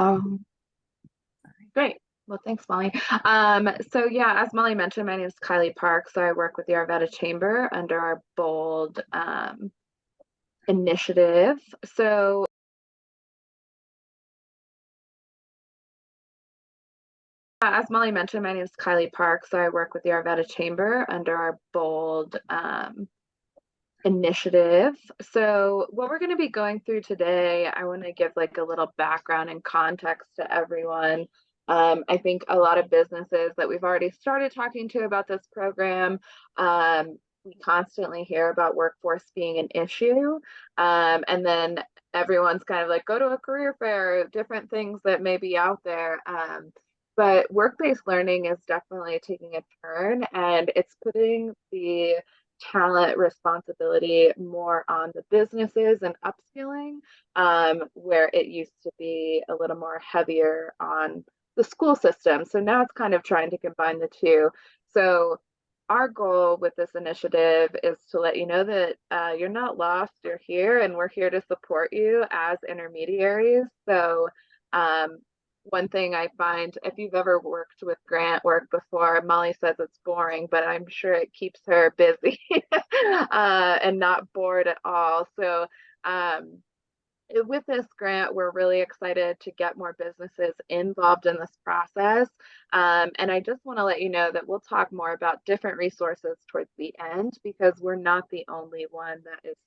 Um, Great. Well, thanks, Molly. So yeah, as Molly mentioned, my name is Kylie Park. So I work with the Arvada Chamber under our Bold initiative. So as Molly mentioned, my name is Kylie Park. So I work with the Arvada Chamber under our Bold initiative. So what we're going to be going through today, I want to give like a little background and context to everyone. I think a lot of businesses that we've already started talking to about this program, we constantly hear about workforce being an issue. And then everyone's kind of like, go to a career fair, different things that may be out there. But work-based learning is definitely taking a turn, and it's putting the talent responsibility more on the businesses and upskilling, where it used to be a little more heavier on the school system. So now it's kind of trying to combine the two. So our goal with this initiative is to let you know that you're not lost, you're here, and we're here to support you as intermediaries. So one thing I find, if you've ever worked with grant work before, Molly says it's boring, but I'm sure it keeps her busy and not bored at all. So with this grant, we're really excited to get more businesses involved in this process. And I just want to let you know that we'll talk more about different resources towards the end, because we're not the only one that is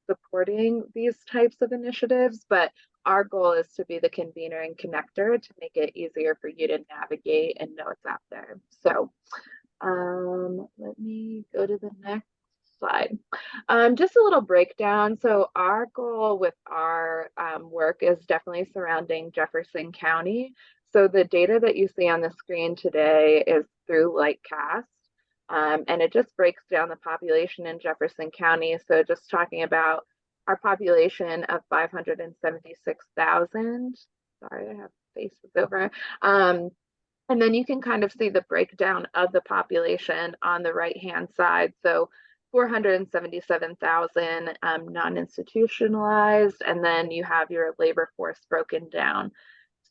supporting these types of initiatives, but our goal is to be the convener and connector to make it easier for you to navigate and know what's out there. So let me go to the next slide. Just a little breakdown. So our goal with our work is definitely surrounding Jefferson County. So the data that you see on the screen today is through Lightcast. And it just breaks down the population in Jefferson County. So just talking about our population of 576,000. Sorry, I have faces over. And then you can kind of see the breakdown of the population on the right-hand side. So 477,000 non-institutionalized, and then you have your labor force broken down.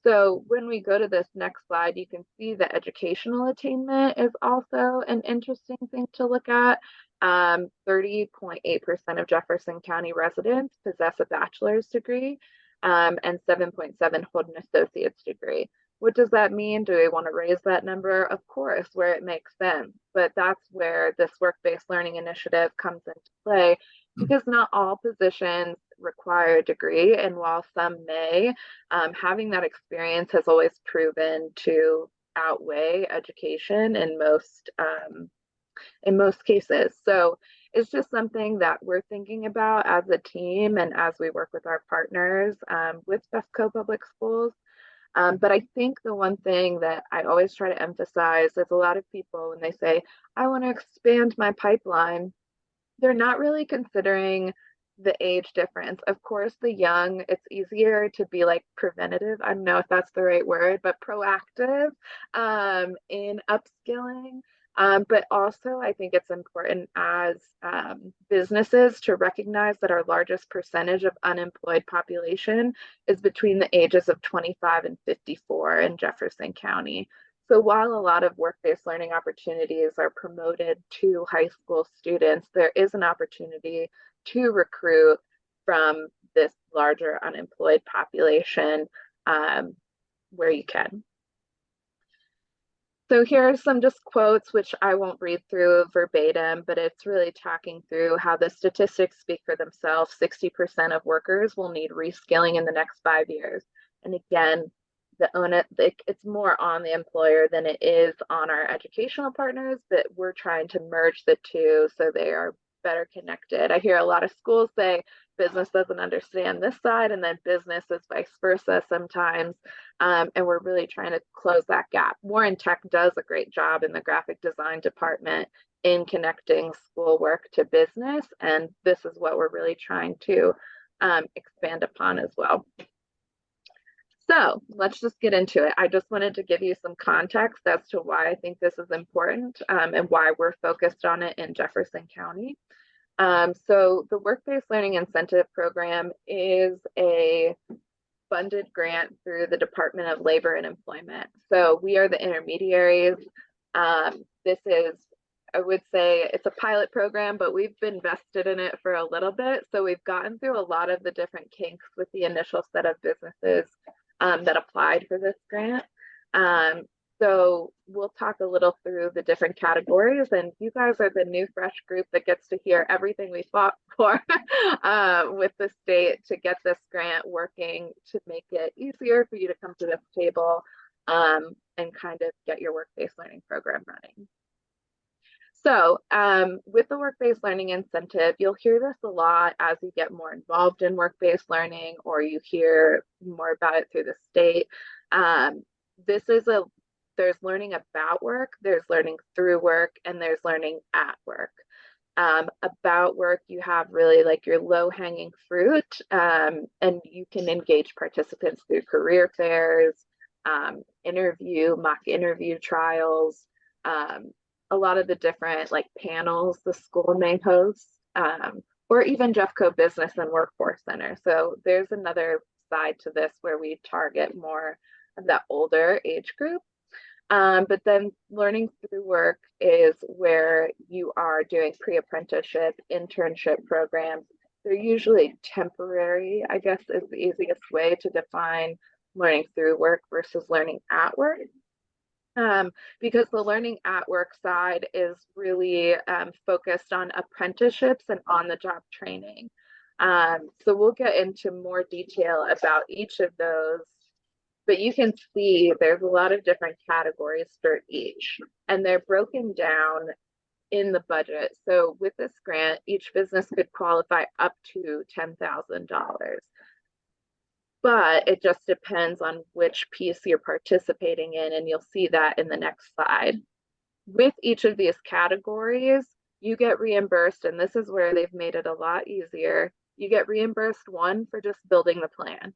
So when we go to this next slide, you can see the educational attainment is also an interesting thing to look at. 30.8% of Jefferson County residents possess a bachelor's degree, and 7.7 hold an associate's degree. What does that mean? Do we want to raise that number? Of course, where it makes sense. But that's where this work-based learning initiative comes into play, because not all positions require a degree. And while some may, having that experience has always proven to outweigh education in most cases. So it's just something that we're thinking about as a team and as we work with our partners with Fesco Public Schools. But I think the one thing that I always try to emphasize is a lot of people, when they say, I want to expand my pipeline, they're not really considering the age difference. Of course, the young, it's easier to be like preventative. I don't know if that's the right word, but proactive in upskilling. But also, I think it's important as businesses to recognize that our largest percentage of unemployed population is between the ages of 25 and 54 in Jefferson County. So while a lot of work-based learning opportunities are promoted to high school students, there is an opportunity to recruit from this larger unemployed population where you can. So here are some just quotes, which I won't read through verbatim, but it's really talking through how the statistics speak for themselves. 60% of workers will need reskilling in the next 5 years. And again, it's more on the employer than it is on our educational partners, but we're trying to merge the two so they are better connected. I hear a lot of schools say business doesn't understand this side, and then business is vice versa sometimes. And we're really trying to close that gap. Warren Tech does a great job in the graphic design department in connecting schoolwork to business, and this is what we're really trying to expand upon as well. So let's just get into it. I just wanted to give you some context as to why I think this is important and why we're focused on it in Jefferson County. So the Work-Based Learning Incentive Program is a funded grant through the Department of Labor and Employment. So we are the intermediaries. This is, I would say it's a pilot program, but we've been vested in it for a little bit. So we've gotten through a lot of the different kinks with the initial set of businesses that applied for this grant. So we'll talk a little through the different categories, and you guys are the new fresh group that gets to hear everything we fought for with the state to get this grant working to make it easier for you to come to this table and kind of get your work-based learning program running. So with the work-based learning incentive, you'll hear this a lot as you get more involved in work-based learning or you hear more about it through the state. There's learning about work, there's learning through work, and there's learning at work. About work, you have really like your low-hanging fruit, and you can engage participants through career fairs, mock interview trials, a lot of the different like panels the school may host, or even Jeffco Business and Workforce Center. So there's another side to this where we target more of that older age group. But then learning through work is where you are doing pre-apprenticeship, internship programs. They're usually temporary, I guess is the easiest way to define learning through work versus learning at work. Because the learning at work side is really focused on apprenticeships and on-the-job training. So we'll get into more detail about each of those. But you can see there's a lot of different categories for each, and they're broken down in the budget. So with this grant, each business could qualify up to $10,000. But it just depends on which piece you're participating in, and you'll see that in the next slide. With each of these categories, you get reimbursed, and this is where they've made it a lot easier. You get reimbursed, one, for just building the plan.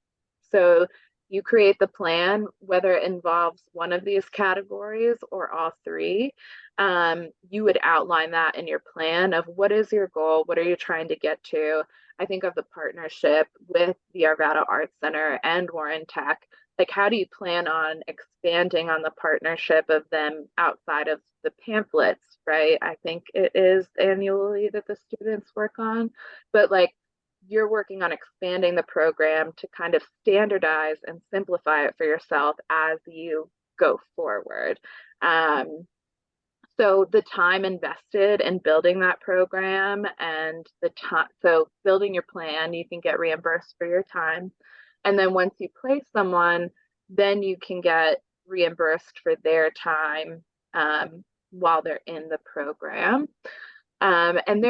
So you create the plan, whether it involves one of these categories or all three. You would outline that in your plan of what is your goal, what are you trying to get to. I think of the partnership with the Arvada Arts Center and Warren Tech. Like, how do you plan on expanding on the partnership of them outside of the pamphlets, right? I think it is annually that the students work on, but like, you're working on expanding the program to kind of standardize and simplify it for yourself as you go forward. So the time invested in building that program and the time, so building your plan, you can get reimbursed for your time. And then once you place someone, then you can get reimbursed for their time while they're in the program. And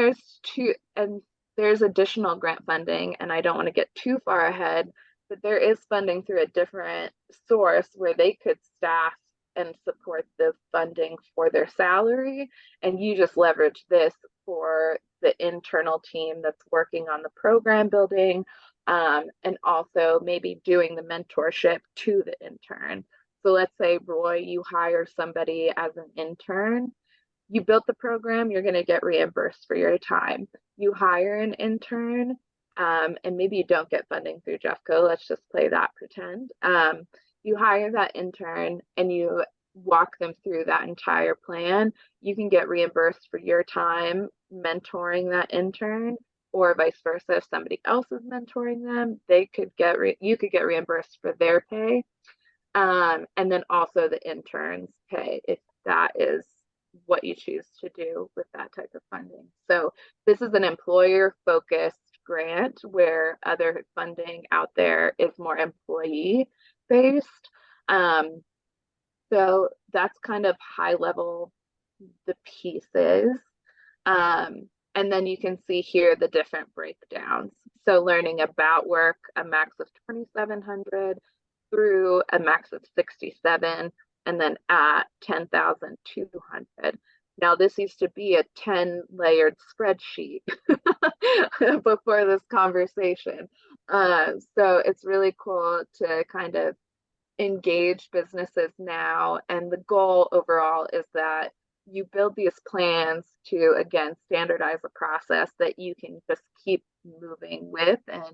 there's additional grant funding, and I don't want to get too far ahead, but there is funding through a different source where they could staff and support the funding for their salary, and you just leverage this for the internal team that's working on the program building, and also maybe doing the mentorship to the intern. So let's say, Roy, you hire somebody as an intern. You built the program, you're going to get reimbursed for your time. You hire an intern, and maybe you don't get funding through Jeffco. Let's just play that pretend. You hire that intern and you walk them through that entire plan. You can get reimbursed for your time mentoring that intern, or vice versa. If somebody else is mentoring them, you could get reimbursed for their pay, and then also the intern's pay if that is what you choose to do with that type of funding. So this is an employer-focused grant where other funding out there is more employee-based. So that's kind of high level the pieces. And then you can see here the different breakdowns. So learning about work, a max of 2,700 through a max of 67, and then at 10,200. Now this used to be a 10-layered spreadsheet before this conversation. So it's really cool to kind of engage businesses now. And the goal overall is that you build these plans to, again, standardize a process that you can just keep moving with and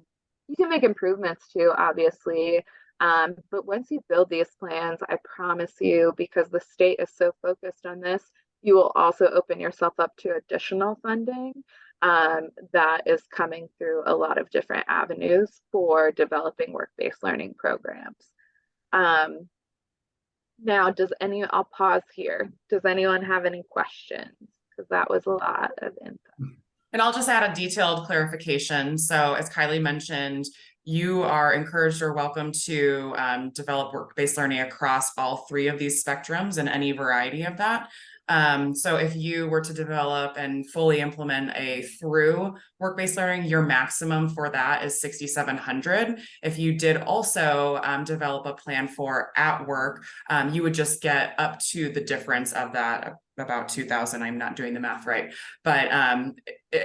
You can make improvements too, obviously. But once you build these plans, I promise you, because the state is so focused on this, you will also open yourself up to additional funding that is coming through a lot of different avenues for developing work-based learning programs. Um, Now, I'll pause here. Does anyone have any questions? Because that was a lot of info. And I'll just add a detailed clarification. So as Kylie mentioned, you are encouraged or welcome to develop work-based learning across all three of these spectrums and any variety of that. So if you were to develop and fully implement a through work-based learning, your maximum for that is 6,700. If you did also develop a plan for at work, you would just get up to the difference of that, about 2,000. I'm not doing the math right, but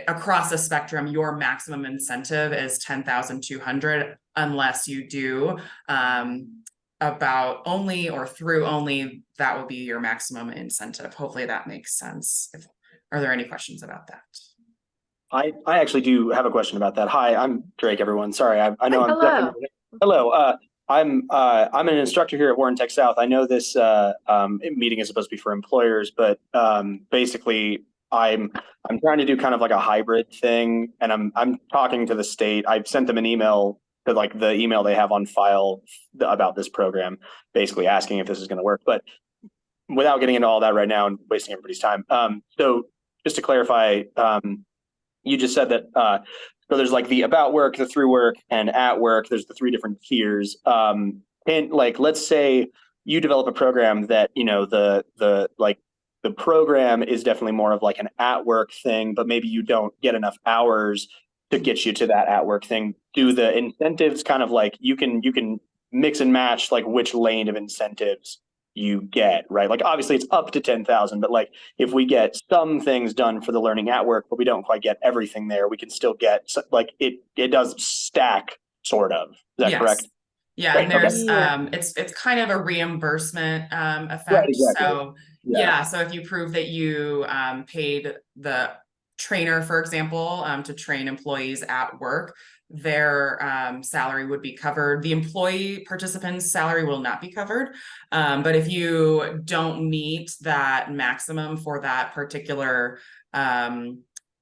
across the spectrum, your maximum incentive is 10,200 unless you do about only or through only, that will be your maximum incentive. Hopefully that makes sense. Are there any questions about that? I actually do have a question about that. Hi, I'm Drake, everyone. Sorry, I know. Hello. Definitely, hello. I'm an instructor here at Warren Tech South. I know this meeting is supposed to be for employers, but basically I'm trying to do kind of like a hybrid thing, and I'm talking to the state. I've sent them an email to like the email they have on file about this program, basically asking if this is going to work. But without getting into all that right now and wasting everybody's time, so just to clarify, you just said that so there's like the about work, the through work, and at work. There's the three different tiers. And like, let's say you develop a program that, you know, the program is definitely more of like an at work thing, but maybe you don't get enough hours to get you to that at work thing. Do the incentives kind of like you can mix and match like which lane of incentives you get, right? Like obviously it's up to 10,000, but like if we get some things done for the learning at work, but we don't quite get everything there, we can still get like it does stack sort of. Is that correct? Yeah, Right, and there's okay. it's kind of a reimbursement effect. Right, exactly. So yeah, so if you prove that you paid the trainer, for example, to train employees at work, their salary would be covered. The employee participant's salary will not be covered. But if you don't meet that maximum for that particular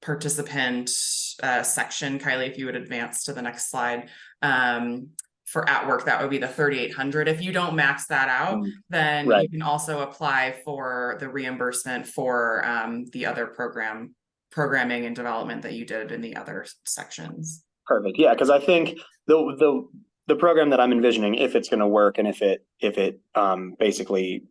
participant section, Kylie, if you would advance to the next slide, for at work, that would be the 3,800. If you don't max that out, then you can also apply for the reimbursement for the other programming and development that you did in the other sections. Perfect. Yeah, because I think the program that I'm envisioning, if it's going to work and if it basically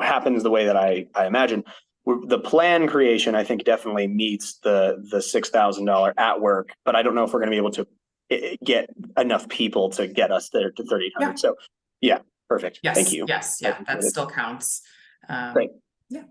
happens the way that I imagine, the plan creation I think definitely meets the $6,000 at work, but I don't know if we're going to be able to get enough people to get us there to 3,800. Yeah. So yeah, perfect. Yes. Thank you. Yes. Yeah, that still counts. Great. Yeah.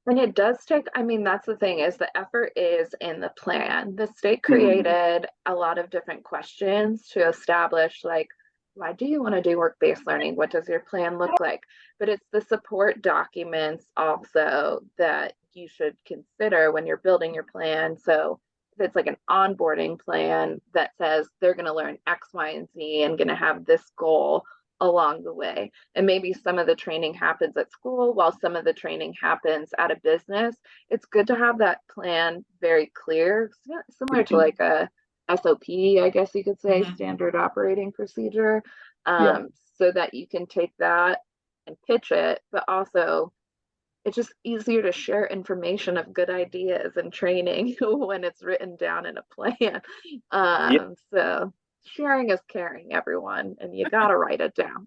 And it does take, I mean, that's the thing is the effort is in the plan. The state created a lot of different questions to establish like, why do you want to do work-based learning? What does your plan look like? But it's the support documents also that you should consider when you're building your plan. So if it's like an onboarding plan that says they're going to learn X, Y, and Z and going to have this goal along the way. And maybe some of the training happens at school while some of the training happens at a business. It's good to have that plan very clear, similar to like a SOP, I guess you could say, standard operating procedure, so that you can take that and pitch it, but also it's just easier to share information of good ideas and training when it's written down in a plan. So sharing is caring, everyone, and you gotta write it down.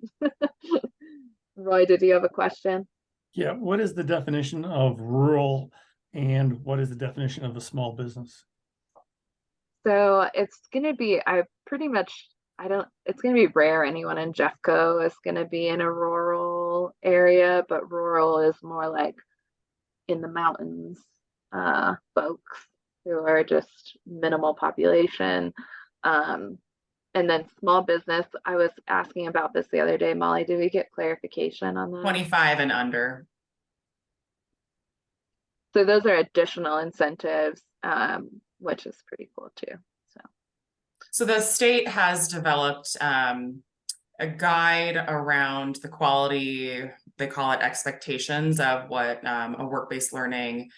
Roy, did you have a question? Yeah, what is the definition of rural and what is the definition of a small business? So it's gonna be, it's gonna be rare anyone in Jeffco is gonna be in a rural area, but rural is more like in the mountains, folks who are just minimal population. And then small business, I was asking about this the other day. Molly, did we get clarification on that? 25 and under. So those are additional incentives, which is pretty cool too. So So the state has developed a guide around the quality, they call it expectations of what a work-based learning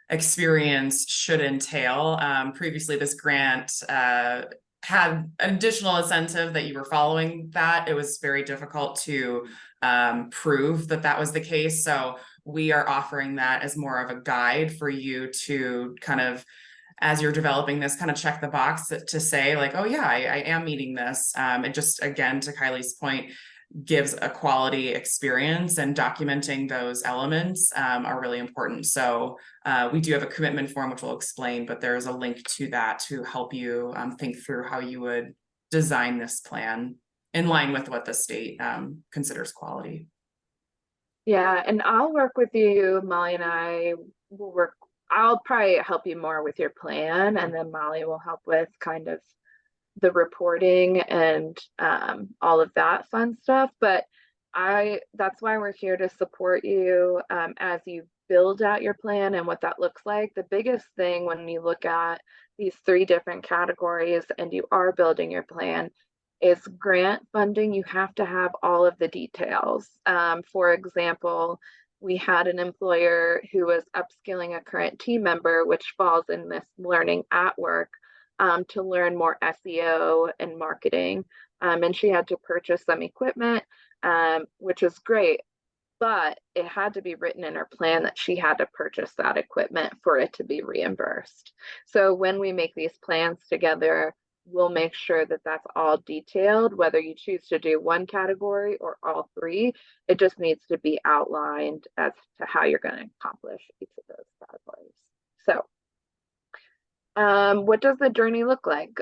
experience should entail. Previously, this grant had an additional incentive that you were following that. It was very difficult to prove that that was the case. So we are offering that as more of a guide for you to kind of, as you're developing this, kind of check the box to say like, oh yeah, I am meeting this. And just again, to Kylie's point, gives a quality experience, and documenting those elements are really important. So we do have a commitment form, which we'll explain, but there's a link to that to help you think through how you would design this plan in line with what the state considers quality. Yeah, and I'll work with you, Molly and I will work. I'll probably help you more with your plan, and then Molly will help with kind of the reporting and all of that fun stuff. But that's why we're here to support you as you build out your plan and what that looks like. The biggest thing when you look at these 3 different categories and you are building your plan is grant funding. You have to have all of the details. For example, we had an employer who was upskilling a current team member, which falls in this learning at work, to learn more SEO and marketing. And she had to purchase some equipment, which was great, but it had to be written in her plan that she had to purchase that equipment for it to be reimbursed. So when we make these plans together, we'll make sure that that's all detailed, whether you choose to do one category or all 3. It just needs to be outlined as to how you're going to accomplish each of those categories. So what does the journey look like?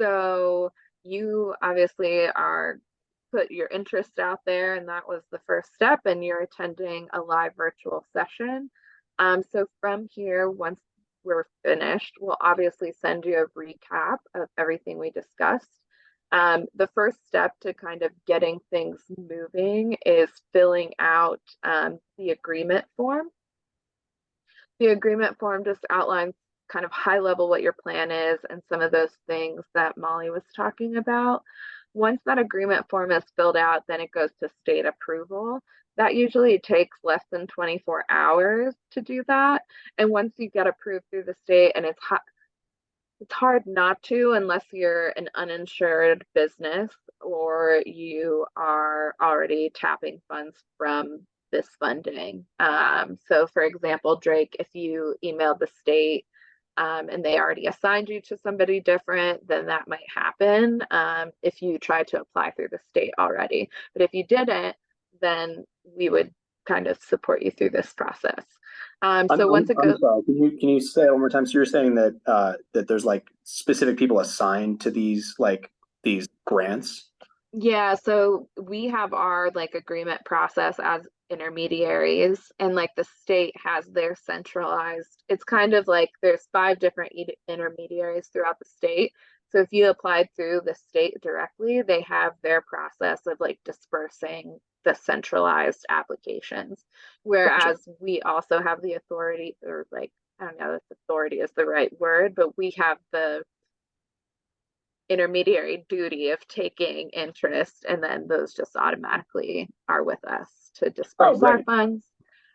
So you obviously put your interest out there, and that was the first step, and you're attending a live virtual session. So from here, once we're finished, we'll obviously send you a recap of everything we discussed. The first step to kind of getting things moving is filling out the agreement form. The agreement form just outlines kind of high level what your plan is and some of those things that Molly was talking about. Once that agreement form is filled out, then it goes to state approval. That usually takes less than 24 hours to do that. And once you get approved through the state, and it's hard not to unless you're an uninsured business or you are already tapping funds from this funding. So for example, Drake, if you emailed the state and they already assigned you to somebody different, then that might happen if you try to apply through the state already. But if you didn't, then we would kind of support you through this process. So once it goes, I'm sorry. Can you say it one more time? So you're saying that that there's like specific people assigned to these grants? yeah, so we have our like agreement process as intermediaries, and like the state has their centralized. It's kind of like there's 5 different intermediaries throughout the state. So if you applied through the state directly, they have their process of like dispersing the centralized applications. Whereas we also have the authority, or like, I don't know if authority is the right word, but we have the intermediary duty of taking interest, and then those just automatically are with us to disperse our funds.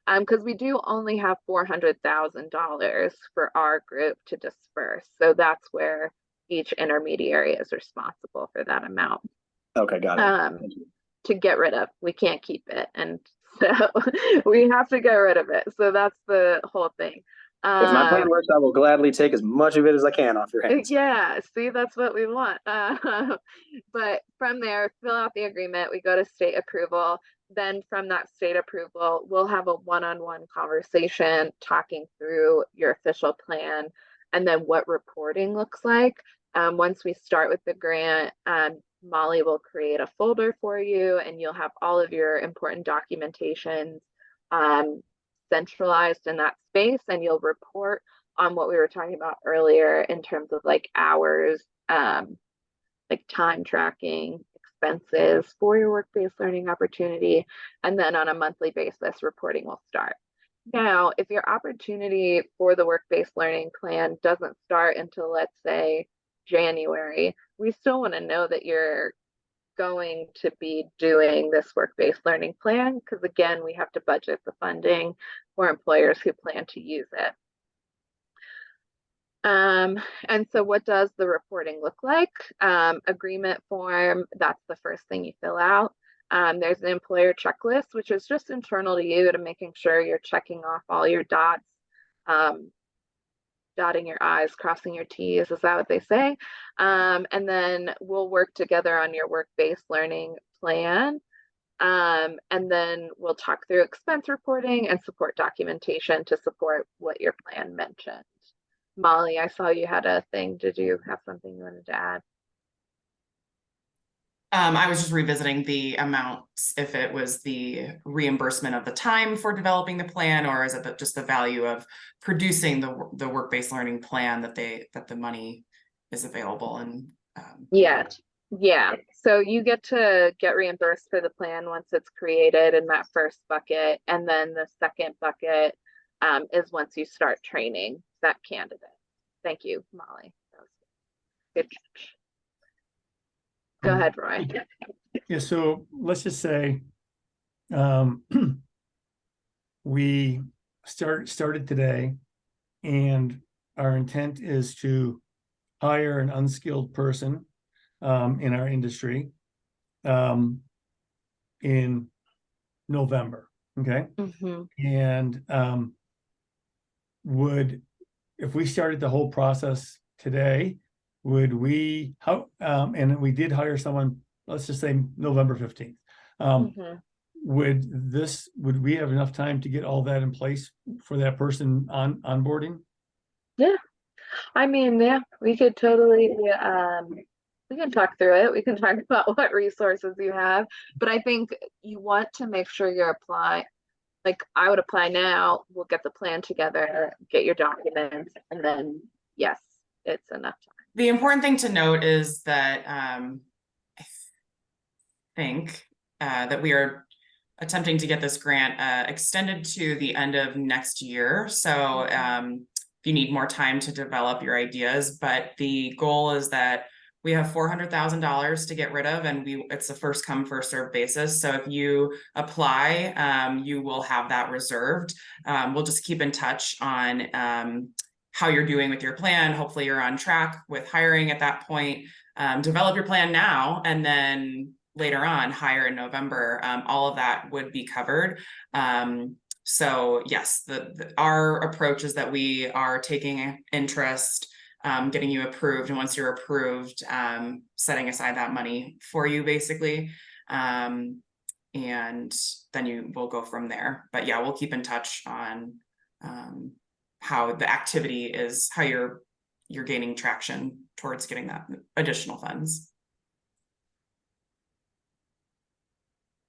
Because we do only have $400,000 for our group to disperse. So that's where each intermediary is responsible for that amount. Okay, got it. To get rid of. We can't keep it. And so we have to get rid of it. So that's the whole thing. If my plan works, I will gladly take as much of it as I can off your hands. Yeah, see, that's what we want. But from there, fill out the agreement. We go to state approval. Then from that state approval, we'll have a one-on-one conversation talking through your official plan and then what reporting looks like. Once we start with the grant, Molly will create a folder for you, and you'll have all of your important documentations centralized in that space, and you'll report on what we were talking about earlier in terms of like hours, like time tracking, expenses for your work-based learning opportunity, and then on a monthly basis, reporting will start. Now, if your opportunity for the work-based learning plan doesn't start until, let's say, January, we still want to know that you're going to be doing this work-based learning plan, because again, we have to budget the funding for employers who plan to use it. And so what does the reporting look like? Agreement form, that's the first thing you fill out. There's an employer checklist, which is just internal to you to making sure you're checking off all your dots, dotting your I's, crossing your T's, is that what they say? And then we'll work together on your work-based learning plan. And then we'll talk through expense reporting and support documentation to support what your plan mentioned. Molly, I saw you had a thing. Did you have something you wanted to add? I was just revisiting the amounts, if it was the reimbursement of the time for developing the plan, or is it just the value of producing the work-based learning plan that the money is available. And yeah. So you get reimbursed for the plan once it's created in that first bucket, and then the second bucket is once you start training that candidate. Thank you, Molly. That was good catch. Go ahead, Roy. Yeah, so let's just say we started today, and our intent is to hire an unskilled person in our industry in November. Okay. And if we started the whole process today, would we, and we did hire someone, let's just say November 15th. Would we have enough time to get all that in place for that person onboarding? Yeah. I mean, yeah, we could totally, we can talk through it. We can talk about what resources you have, but I think you want to make sure you're applying. Like, I would apply now, we'll get the plan together, get your documents, and then yes, it's enough time. The important thing to note is that I think that we are attempting to get this grant extended to the end of next year. So if you need more time to develop your ideas, but the goal is that we have $400,000 to get rid of, and it's a first come, first served basis. So if you apply, you will have that reserved. We'll just keep in touch on how you're doing with your plan. Hopefully you're on track with hiring at that point. Develop your plan now, and then later on hire in November. All of that would be covered. So yes, our approach is that we are taking interest, getting you approved, and once you're approved, setting aside that money for you, basically, and then you will go from there. But yeah, we'll keep in touch on how the activity is, how you're gaining traction towards getting that additional funds.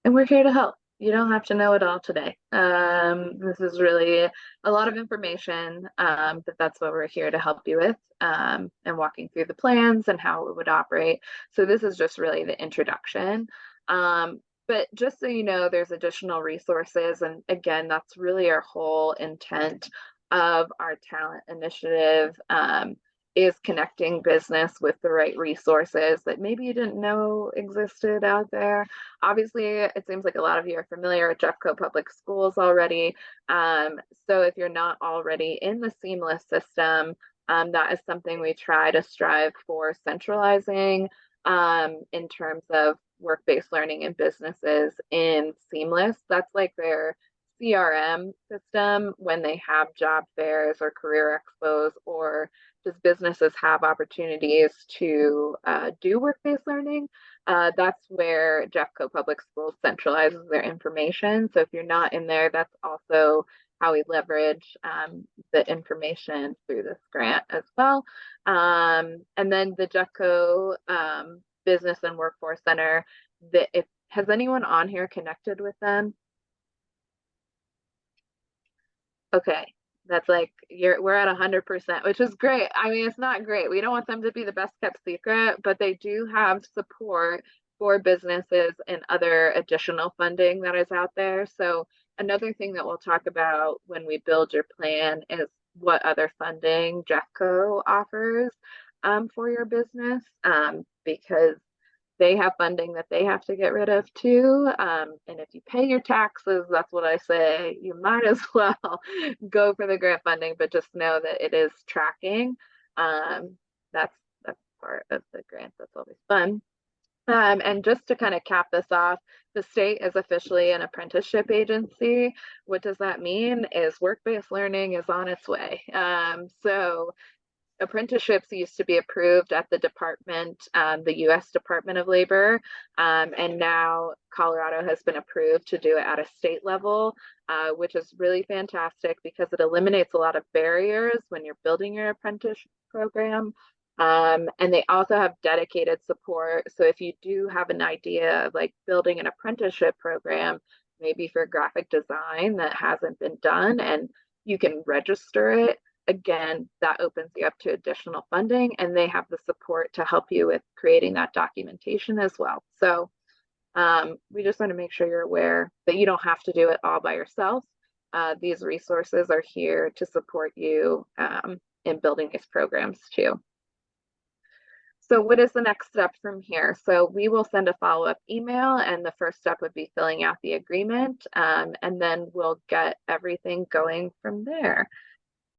And we're here to help. You don't have to know it all today. This is really a lot of information, but that's what we're here to help you with, and walking through the plans and how it would operate. So this is just really the introduction. But just so you know, there's additional resources. And again, that's really our whole intent of our talent initiative, is connecting business with the right resources that maybe you didn't know existed out there. Obviously, it seems like a lot of you are familiar with Jeffco Public Schools already. So if you're not already in the Seamless system, that is something we try to strive for centralizing in terms of work-based learning in businesses in Seamless. That's like their CRM system when they have job fairs or career expos, or just businesses have opportunities to do work-based learning. That's where Jeffco Public Schools centralizes their information. So if you're not in there, that's also how we leverage the information through this grant as well. And then the Jeffco Business and Workforce Center, has anyone on here connected with them? Okay, that's like we're at 100%, which is great. I mean, it's not great. We don't want them to be the best kept secret, but they do have support for businesses and other additional funding that is out there. So another thing that we'll talk about when we build your plan is what other funding Jeffco offers. for your business, because they have funding that they have to get rid of too. And if you pay your taxes, that's what I say, you might as well go for the grant funding, but just know that it is tracking. That's part of the grant. That's always fun. And just to kind of cap this off, the state is officially an apprenticeship agency. What does that mean? Is work-based learning is on its way. So apprenticeships used to be approved at the department, the U.S. Department of Labor, and now Colorado has been approved to do it at a state level, which is really fantastic because it eliminates a lot of barriers when you're building your apprenticeship program. And they also have dedicated support. So if you do have an idea of like building an apprenticeship program, maybe for graphic design that hasn't been done, and you can register it, again, that opens you up to additional funding, and they have the support to help you with creating that documentation as well. So we just want to make sure you're aware that you don't have to do it all by yourself. These resources are here to support you in building these programs too. So what is the next step from here? So we will send a follow-up email, and the first step would be filling out the agreement, and then we'll get everything going from there.